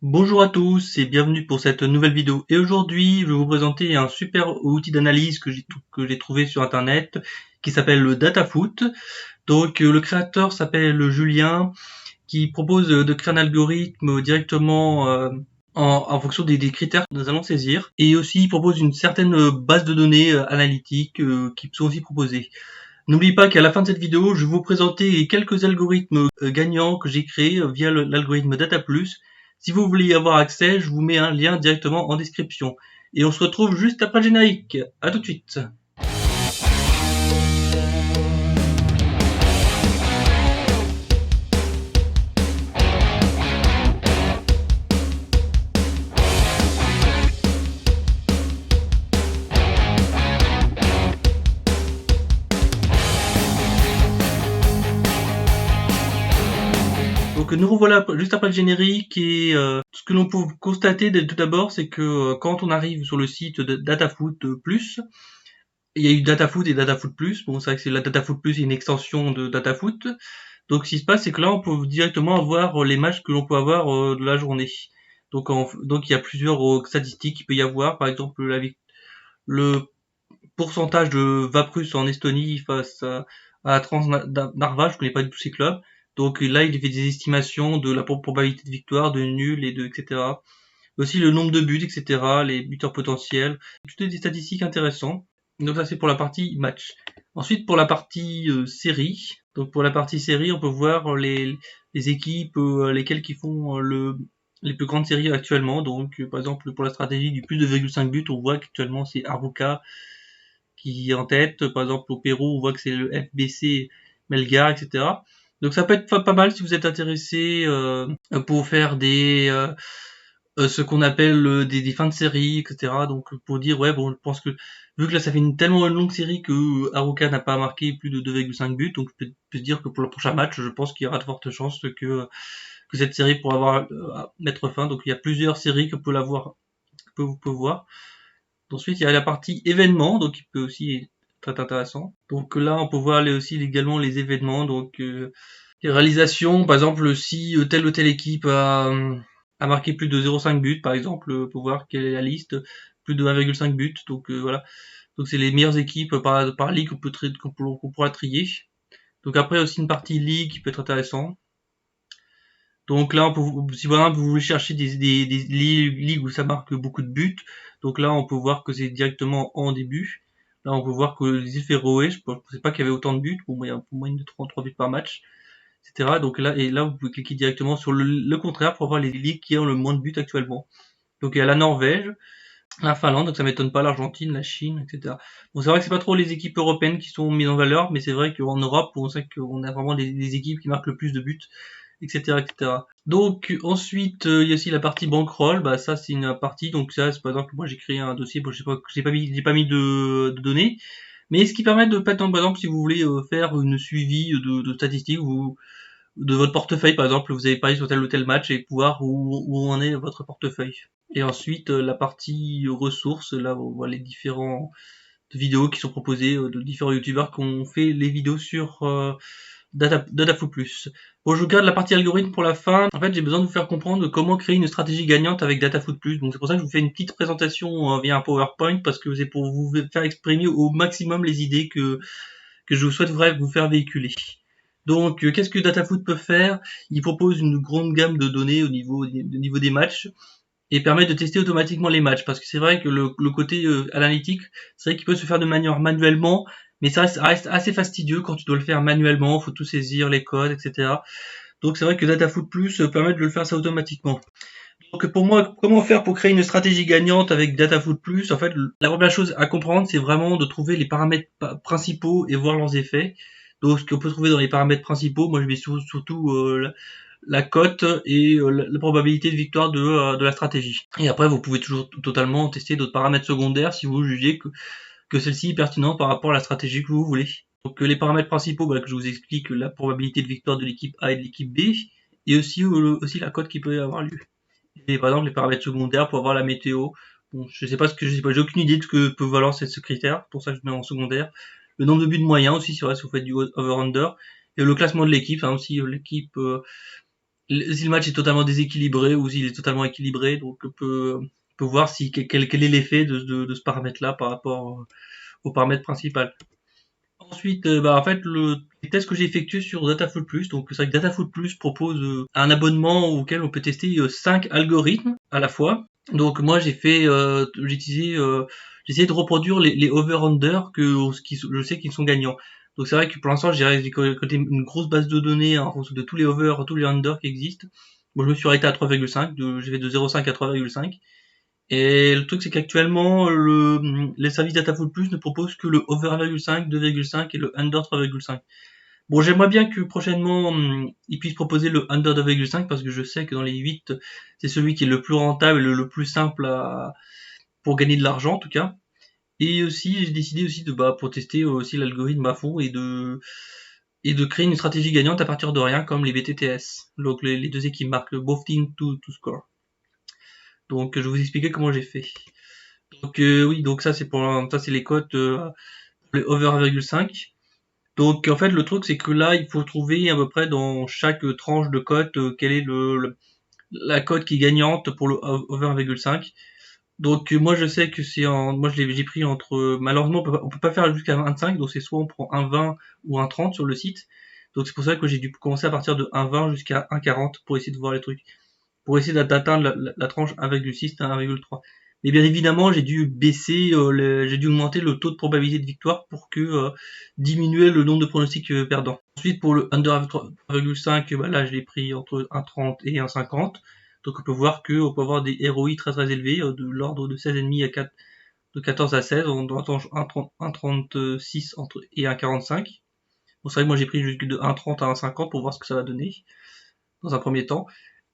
Bonjour à tous et bienvenue pour cette nouvelle vidéo. Et aujourd'hui, je vais vous présenter un super outil d'analyse que j'ai trouvé sur internet qui s'appelle le DataFoot. Donc le créateur s'appelle Julien qui propose de créer un algorithme directement en fonction des critères que nous allons saisir. Et aussi il propose une certaine base de données analytiques qui sont aussi proposées. N'oubliez pas qu'à la fin de cette vidéo, je vais vous présenter quelques algorithmes gagnants que j'ai créés via l'algorithme DataPlus. Si vous voulez y avoir accès, je vous mets un lien directement en description. Et on se retrouve juste après le générique. À tout de suite. Donc nous revoilà juste après le générique et ce que l'on peut constater tout d'abord, c'est que quand on arrive sur le site de DataFoot Plus, il y a eu DataFoot et DataFoot Plus. Bon, c'est vrai que c'est la DataFoot Plus, c'est une extension de DataFoot. Donc ce qui se passe, c'est que là, on peut directement avoir les matchs que l'on peut avoir de la journée. Donc il y a plusieurs statistiques qu'il peut y avoir. Par exemple, le pourcentage de Vaprus en Estonie face à Transnarva, je connais pas du tout ces clubs. Donc là, il fait des estimations de la probabilité de victoire, de nul et de etc. Aussi le nombre de buts, etc. Les buteurs potentiels. Toutes des statistiques intéressantes. Donc ça c'est pour la partie match. Ensuite pour la partie série. Donc pour la partie série, on peut voir les équipes lesquelles qui font les plus grandes séries actuellement. Donc par exemple pour la stratégie du plus de 2,5 buts, on voit qu'actuellement c'est Aruka qui est en tête. Par exemple au Pérou, on voit que c'est le FBC Melgar, etc. Donc ça peut être pas mal si vous êtes intéressé pour faire ce qu'on appelle des fins de série, etc. Donc pour dire ouais bon, je pense que vu que là ça fait tellement une longue série que Haruka n'a pas marqué plus de 2,5 buts, donc je peux dire que pour le prochain match, je pense qu'il y aura de fortes chances que cette série pourra mettre fin. Donc il y a plusieurs séries que vous pouvez voir. Ensuite il y a la partie événements, donc qui peut aussi être très intéressant. Donc là on peut voir aussi également les événements, donc les réalisations, par exemple si telle ou telle équipe a marqué plus de 0,5 buts, par exemple, pour voir quelle est la liste, plus de 1,5 buts, donc voilà. Donc c'est les meilleures équipes par ligue qu'on pourra trier. Donc après aussi une partie ligue qui peut être intéressant. Donc là, si voilà, vous voulez chercher des ligues où ça marque beaucoup de buts, donc là on peut voir que c'est directement en début. Là on peut voir que les îles Féroé, je ne pensais pas qu'il y avait autant de buts, bon, il y a pour moyenne de 33 buts par match, etc. Donc là, vous pouvez cliquer directement sur le contraire pour voir les ligues qui ont le moins de buts actuellement. Donc il y a la Norvège, la Finlande, donc ça m'étonne pas, l'Argentine, la Chine, etc. Bon, c'est vrai que c'est pas trop les équipes européennes qui sont mises en valeur, mais c'est vrai qu'en Europe, on sait qu'on a vraiment des équipes qui marquent le plus de buts, etc., etc. Donc ensuite, il y a aussi la partie bankroll. Bah ça, c'est une partie. Donc ça, c'est par exemple, moi j'ai créé un dossier, bon, j'ai pas mis de données, mais ce qui permet de, par exemple, si vous voulez faire une suivi de statistiques, de votre portefeuille, par exemple, vous avez parié sur tel ou tel match et pouvoir où en est votre portefeuille. Et ensuite, la partie ressources, là, on voit les différents vidéos qui sont proposées de différents youtubeurs qui ont fait les vidéos sur DataFoot Plus. Bon, je garde la partie algorithme pour la fin. En fait, j'ai besoin de vous faire comprendre comment créer une stratégie gagnante avec DataFoot Plus. Donc, c'est pour ça que je vous fais une petite présentation via un PowerPoint, parce que c'est pour vous faire exprimer au maximum les idées que je souhaiterais vous faire véhiculer. Donc, qu'est-ce que DataFoot peut faire? Il propose une grande gamme de données au niveau des matchs et permet de tester automatiquement les matchs. Parce que c'est vrai que le côté analytique, c'est vrai qu'il peut se faire de manière manuellement, mais ça reste assez fastidieux quand tu dois le faire manuellement, faut tout saisir, les codes, etc. Donc c'est vrai que DataFoot Plus permet de le faire ça automatiquement. Donc pour moi, comment faire pour créer une stratégie gagnante avec DataFoot Plus? En fait, la première chose à comprendre, c'est vraiment de trouver les paramètres principaux et voir leurs effets. Donc ce qu'on peut trouver dans les paramètres principaux, moi je vais surtout la cote et la probabilité de victoire de la stratégie. Et après, vous pouvez toujours totalement tester d'autres paramètres secondaires si vous jugez que celle-ci est pertinente par rapport à la stratégie que vous voulez. Donc les paramètres principaux, que je vous explique, la probabilité de victoire de l'équipe A et de l'équipe B, et aussi la cote qui peut avoir lieu. Et par exemple les paramètres secondaires pour avoir la météo. Bon, je sais pas, j'ai aucune idée de ce que peut valoir ce critère, pour ça que je mets en secondaire. Le nombre de buts moyen aussi, si vous faites du over-under. Et le classement de l'équipe, hein, aussi l'équipe si le match est totalement déséquilibré ou s'il est totalement équilibré, donc on peut voir si quel est l'effet de ce paramètre-là par rapport au paramètre principal. Ensuite, en fait, les tests que j'ai effectués sur Datafoot Plus, donc c'est vrai que Datafoot Plus propose un abonnement auquel on peut tester 5 algorithmes à la fois. Donc moi j'ai essayé de reproduire les over-under je sais qu'ils sont gagnants. Donc c'est vrai que pour l'instant j'ai récolté une grosse base de données en fonction de tous les over, tous les under qui existent. Bon, je me suis arrêté à 3,5, j'ai fait de 0,5 à 3,5. Et le truc, c'est qu'actuellement, les services Datafoot Plus ne proposent que le over 1,5, 2,5 et le under 3,5. Bon, j'aimerais bien que prochainement, ils puissent proposer le under 2,5 parce que je sais que dans les 8, c'est celui qui est le plus rentable et le plus simple pour gagner de l'argent, en tout cas. Et aussi, j'ai décidé aussi pour tester aussi l'algorithme à fond et de créer une stratégie gagnante à partir de rien comme les BTTS. Donc, les deux équipes marquent both teams to score. Donc, je vais vous expliquer comment j'ai fait. Donc oui, donc ça c'est les cotes pour les over 1,5. Donc en fait le truc c'est que là il faut trouver à peu près dans chaque tranche de cote quelle est la cote qui est gagnante pour le over 1,5. Donc moi je sais que moi j'ai pris malheureusement on peut pas faire jusqu'à 25, donc c'est soit on prend un 20 ou un 30 sur le site. Donc c'est pour ça que j'ai dû commencer à partir de 1,20 jusqu'à 1,40 pour essayer de voir les trucs, pour essayer d'atteindre la tranche 1,6 à 1,3. Mais bien évidemment, j'ai dû j'ai dû augmenter le taux de probabilité de victoire pour diminuer le nombre de pronostics perdants. Ensuite, pour le under 3,5, là, je l'ai pris entre 1,30 et 1,50. Donc, on peut voir qu'on peut avoir des ROI très très élevés, de l'ordre de 16,5 de 14 à 16, on doit attendre 1,36 et 1,45. Bon, c'est vrai que moi j'ai pris jusque de 1,30 à 1,50 pour voir ce que ça va donner dans un premier temps.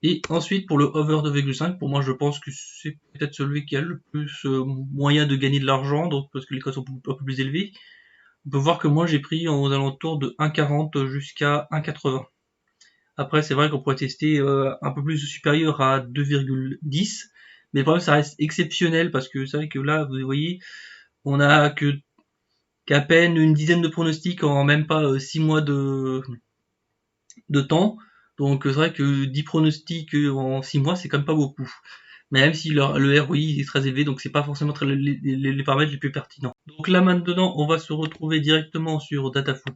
Et ensuite, pour le over 2,5, pour moi, je pense que c'est peut-être celui qui a le plus moyen de gagner de l'argent, donc parce que les cotes sont un peu plus élevées. On peut voir que moi, j'ai pris aux alentours de 1,40 jusqu'à 1,80. Après, c'est vrai qu'on pourrait tester un peu plus supérieur à 2,10, mais le problème, ça reste exceptionnel parce que c'est vrai que là, vous voyez, on a qu'à peine une dizaine de pronostics en même pas 6 mois de temps. Donc c'est vrai que 10 pronostics en 6 mois, c'est quand même pas beaucoup. Même si le ROI est très élevé, donc c'est pas forcément les paramètres les plus pertinents. Donc là maintenant, on va se retrouver directement sur Datafoot,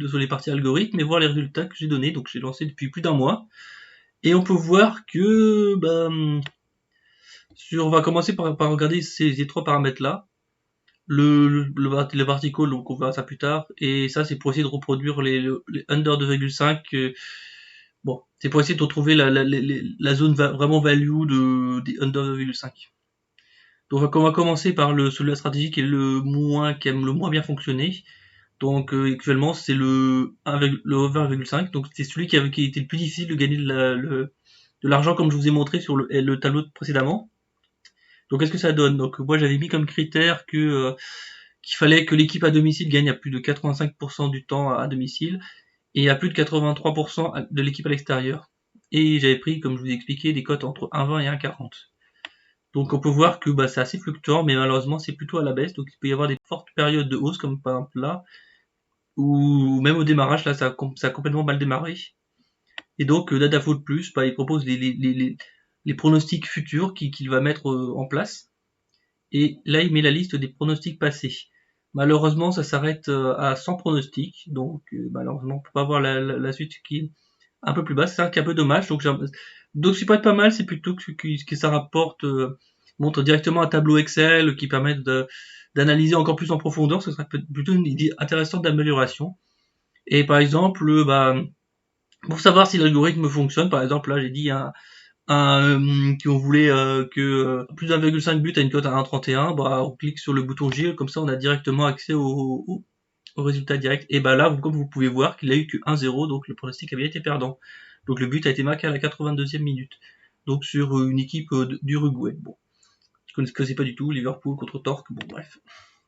sur les parties algorithmes, et voir les résultats que j'ai donnés. Donc j'ai lancé depuis plus d'un mois. Et on peut voir que on va commencer par regarder ces trois paramètres-là. Le vertical, donc on verra ça plus tard. Et ça, c'est pour essayer de reproduire les under 2,5. Bon, c'est pour essayer de retrouver la zone vraiment value des under 2,5. Donc on va commencer par celui de la stratégie qui aime le moins bien fonctionné. Donc actuellement c'est le over 1,5. Donc c'est celui qui été le plus difficile de gagner de l'argent comme je vous ai montré sur le tableau précédemment. Donc qu'est-ce que ça donne? Donc moi j'avais mis comme critère qu'il fallait que l'équipe à domicile gagne à plus de 85% du temps à domicile et à plus de 83% de l'équipe à l'extérieur. Et j'avais pris, comme je vous ai expliqué, des cotes entre 1,20 et 1,40. Donc on peut voir que c'est assez fluctuant, mais malheureusement c'est plutôt à la baisse, donc il peut y avoir des fortes périodes de hausse, comme par exemple là, ou même au démarrage, là ça a complètement mal démarré. Et donc Datafoot Plus, il propose les pronostics futurs qu'il va mettre en place. Et là il met la liste des pronostics passés. Malheureusement ça s'arrête à 100 pronostics, donc malheureusement on peut pas voir la suite qui est un peu plus basse, c'est un peu dommage. Donc ce qui peut être pas mal, c'est plutôt que ça rapporte, montre directement un tableau Excel qui permet d'analyser encore plus en profondeur. Ce serait plutôt une idée intéressante d'amélioration. Et par exemple, pour savoir si l'algorithme fonctionne, par exemple là j'ai dit qu'on voulait que plus d'1,5 but à une cote à 1,31, on clique sur le bouton G, comme ça on a directement accès au résultat direct. Et là, comme vous pouvez voir qu'il a eu que 1-0, donc le pronostic a bien été perdant. Donc le but a été marqué à la 82e minute. Donc sur une équipe d'Uruguay. Bon, je ne connaissais pas du tout, Liverpool contre Torque, bon bref.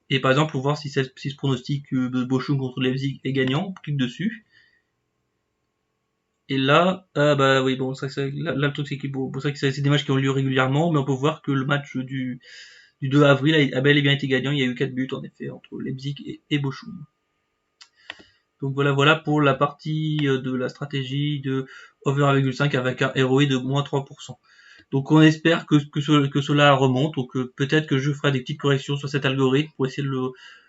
Et par exemple, pour voir si ce pronostic de Bochum contre Leipzig est gagnant, on clique dessus. Et là, oui, bon, là le truc c'est que c'est des matchs qui ont lieu régulièrement, mais on peut voir que le match du 2 avril a bel et bien été gagnant, il y a eu 4 buts en effet entre Leipzig et Bochum. Donc voilà pour la partie de la stratégie de over 1,5 avec un ROI de moins 3%. Donc on espère que cela remonte, donc peut-être que je ferai des petites corrections sur cet algorithme pour essayer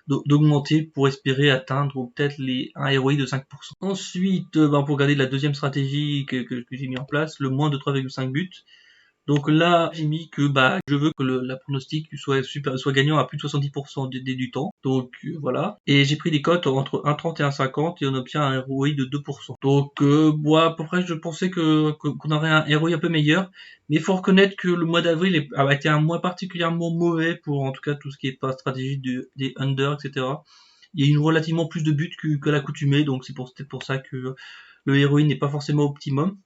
d'augmenter, pour espérer atteindre peut-être un ROI de 5%. Ensuite, pour regarder la deuxième stratégie que j'ai mis en place, le moins de 3,5 buts. Donc là, j'ai mis que je veux que la pronostic soit gagnant à plus de 70% du temps. Donc voilà. Et j'ai pris des cotes entre 1,30 et 1,50 et on obtient un ROI de 2%. Donc moi, à peu près, je pensais qu'on aurait un ROI un peu meilleur. Mais il faut reconnaître que le mois d'avril a été un mois particulièrement mauvais pour en tout cas tout ce qui est pas stratégie des under, etc. Il y a eu relativement plus de buts que l'accoutumée, donc c'est peut-être pour ça que le ROI n'est pas forcément optimum.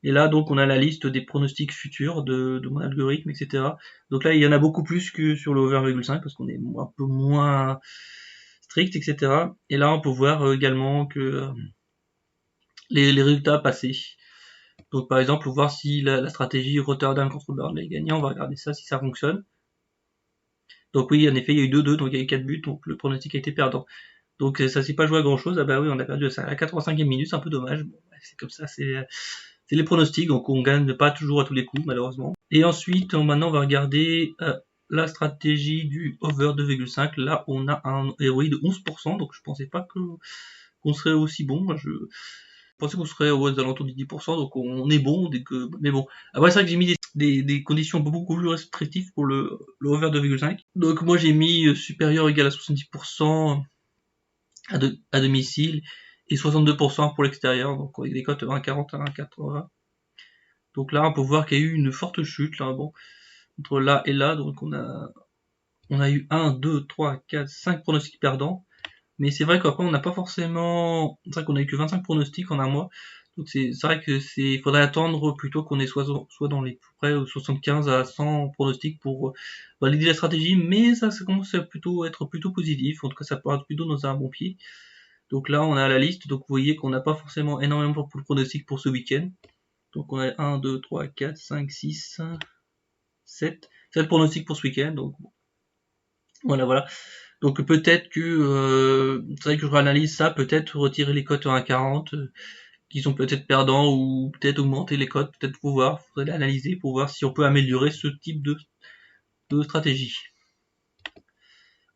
Et là, donc, on a la liste des pronostics futurs de mon algorithme, etc. Donc là, il y en a beaucoup plus que sur le over 1,5 parce qu'on est un peu moins strict, etc. Et là, on peut voir également que les résultats passés. Donc, par exemple, voir si la stratégie Rotterdam contre Burnley est gagnée. On va regarder ça, si ça fonctionne. Donc oui, en effet, il y a eu 2-2, donc il y a eu 4 buts, donc le pronostic a été perdant. Donc ça s'est pas joué à grand chose. Ah bah oui, on a perdu ça à la 85e minute, c'est un peu dommage. Bon, c'est comme ça, c'est les pronostics, donc on gagne pas toujours à tous les coups, malheureusement. Et ensuite, maintenant, on va regarder la stratégie du over 2,5. Là, on a un ROI de 11%, donc je pensais pas qu'on serait aussi bon. Moi, je pensais qu'on serait aux alentours de 10%, donc on est bon. Mais bon, après, c'est vrai que j'ai mis des conditions beaucoup plus restrictives pour le over 2,5. Donc moi, j'ai mis supérieur ou égal à 70% à domicile et 62% pour l'extérieur, donc avec des cotes 1,40 à 1,80. Donc là, on peut voir qu'il y a eu une forte chute, là, bon, entre là et là, donc on a eu 1, 2, 3, 4, 5 pronostics perdants, mais c'est vrai qu'après on n'a pas forcément, c'est vrai qu'on a eu que 25 pronostics en un mois, donc c'est vrai que il faudrait attendre plutôt qu'on ait soit dans les près 75 à 100 pronostics pour valider la stratégie, mais ça commence à être plutôt positif, en tout cas ça part plutôt dans un bon pied. Donc là on a la liste, donc vous voyez qu'on n'a pas forcément énormément pour le pronostic pour ce week-end. Donc on a 1, 2, 3, 4, 5, 6, 7. 7 pronostics pour ce week-end. Donc voilà. Donc peut-être que c'est vrai que je réanalyse ça, peut-être retirer les cotes à 1,40 qui sont peut-être perdants ou peut-être augmenter les cotes, peut-être pour voir, faudrait l'analyser pour voir si on peut améliorer ce type de stratégie.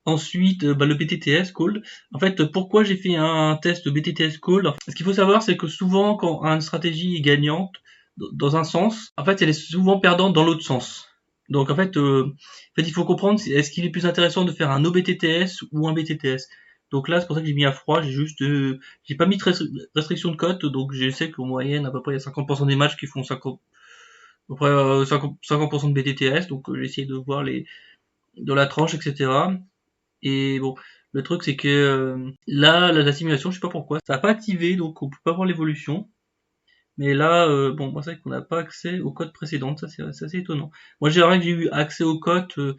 Ensuite, le BTTS call. En fait, pourquoi j'ai fait un test de BTTS call? Ce qu'il faut savoir, c'est que souvent, quand une stratégie est gagnante dans un sens, en fait, elle est souvent perdante dans l'autre sens. Donc, en fait, il faut comprendre, est-ce qu'il est plus intéressant de faire un OBTTS ou un BTTS? Donc là, c'est pour ça que j'ai mis à froid, j'ai pas mis de restriction de cote, donc je sais qu'en moyenne, à peu près, il y a 50% des matchs qui font 50, à peu près 50% de BTTS, donc j'ai essayé de voir de la tranche, etc. Et bon, le truc c'est que là, la simulation, je sais pas pourquoi, ça n'a pas activé, donc on peut pas voir l'évolution. Mais là, moi c'est vrai qu'on n'a pas accès aux codes précédentes, ça c'est assez étonnant. Moi j'ai eu accès aux codes,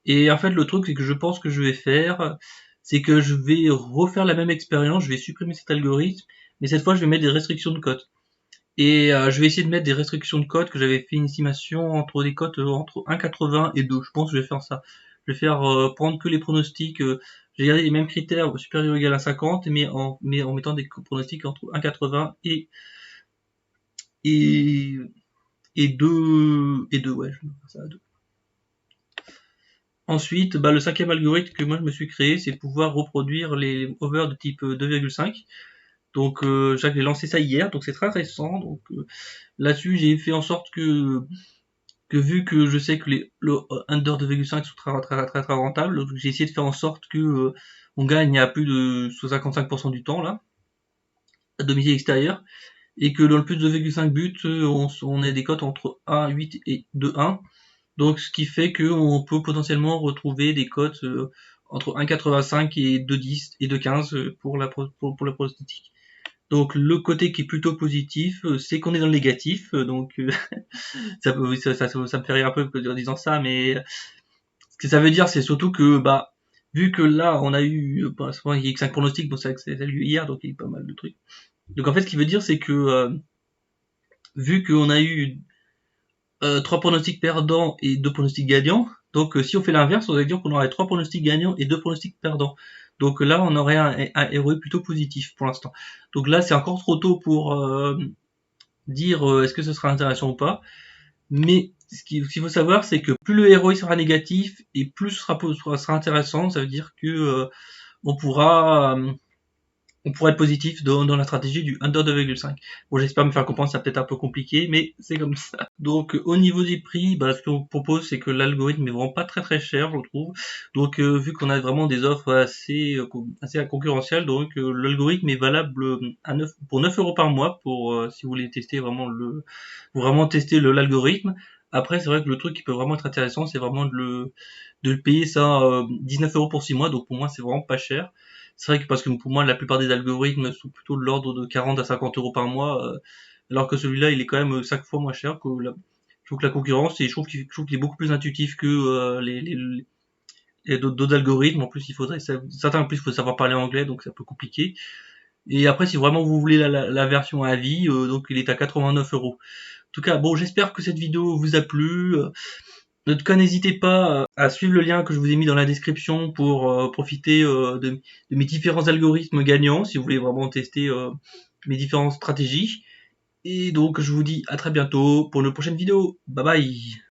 et en fait le truc c'est que je pense que je vais faire, c'est que je vais refaire la même expérience, je vais supprimer cet algorithme, mais cette fois je vais mettre des restrictions de codes. Et je vais essayer de mettre des restrictions de codes que j'avais fait une estimation entre des codes entre 1,80 et 2. Je pense que je vais faire ça. Je vais faire prendre que les pronostics. J'ai gardé les mêmes critères supérieur ou égal à 50, mais en mettant des pronostics entre 1,80 et 2 ouais, je vais faire ça à 2. Ensuite, le cinquième algorithme que moi je me suis créé, c'est pouvoir reproduire les overs de type 2,5. Donc j'ai lancé ça hier, donc c'est très récent. Donc là-dessus, j'ai fait en sorte que vu que je sais que le under 2,5 sont très rentables, donc j'ai essayé de faire en sorte que on gagne à plus de 55% du temps là, à domicile extérieur, et que dans le plus de 2,5 buts, on ait des cotes entre 1,8 et 2,1. Donc ce qui fait qu'on peut potentiellement retrouver des cotes entre 1,85 et 2,10 et 2,15 pour la pronostic. Donc le côté qui est plutôt positif, c'est qu'on est dans le négatif, donc ça me fait rire un peu en disant ça, mais ce que ça veut dire, c'est surtout que vu que là on a eu, il y a que 5 pronostics, bon c'est vrai que c'est eu hier, donc il y a eu pas mal de trucs. Donc en fait ce qui veut dire c'est que vu qu'on a eu 3 pronostics perdants et 2 pronostics gagnants, donc si on fait l'inverse, on va dire qu'on aurait 3 pronostics gagnants et 2 pronostics perdants. Donc là, on aurait un ROI plutôt positif pour l'instant. Donc là, c'est encore trop tôt pour dire est-ce que ce sera intéressant ou pas. Mais ce qu'il faut savoir, c'est que plus le ROI sera négatif et plus ce sera intéressant. Ça veut dire que on pourra être positif dans la stratégie du under 2,5. Bon, j'espère me faire comprendre, c'est peut-être un peu compliqué, mais c'est comme ça. Donc, au niveau des prix, ce qu'on propose, c'est que l'algorithme est vraiment pas très très cher, je trouve. Donc, vu qu'on a vraiment des offres assez concurrentielles, donc l'algorithme est valable pour 9 € par mois pour si vous voulez tester vraiment tester l'algorithme. Après, c'est vrai que le truc qui peut vraiment être intéressant, c'est vraiment de le payer ça 19 € pour 6 mois. Donc pour moi, c'est vraiment pas cher. C'est vrai que parce que pour moi, la plupart des algorithmes sont plutôt de l'ordre de 40 à 50 € par mois, alors que celui-là, il est quand même 5 fois moins cher que je trouve que la concurrence, et je trouve qu'il est beaucoup plus intuitif que d'autres algorithmes. En plus, certains en plus, il faut savoir parler anglais, donc c'est un peu compliqué. Et après, si vraiment vous voulez la version à vie, donc il est à 89 €. En tout cas, bon, j'espère que cette vidéo vous a plu. En tout cas, n'hésitez pas à suivre le lien que je vous ai mis dans la description pour profiter de mes différents algorithmes gagnants, si vous voulez vraiment tester mes différentes stratégies. Et donc, je vous dis à très bientôt pour une prochaine vidéo. Bye bye.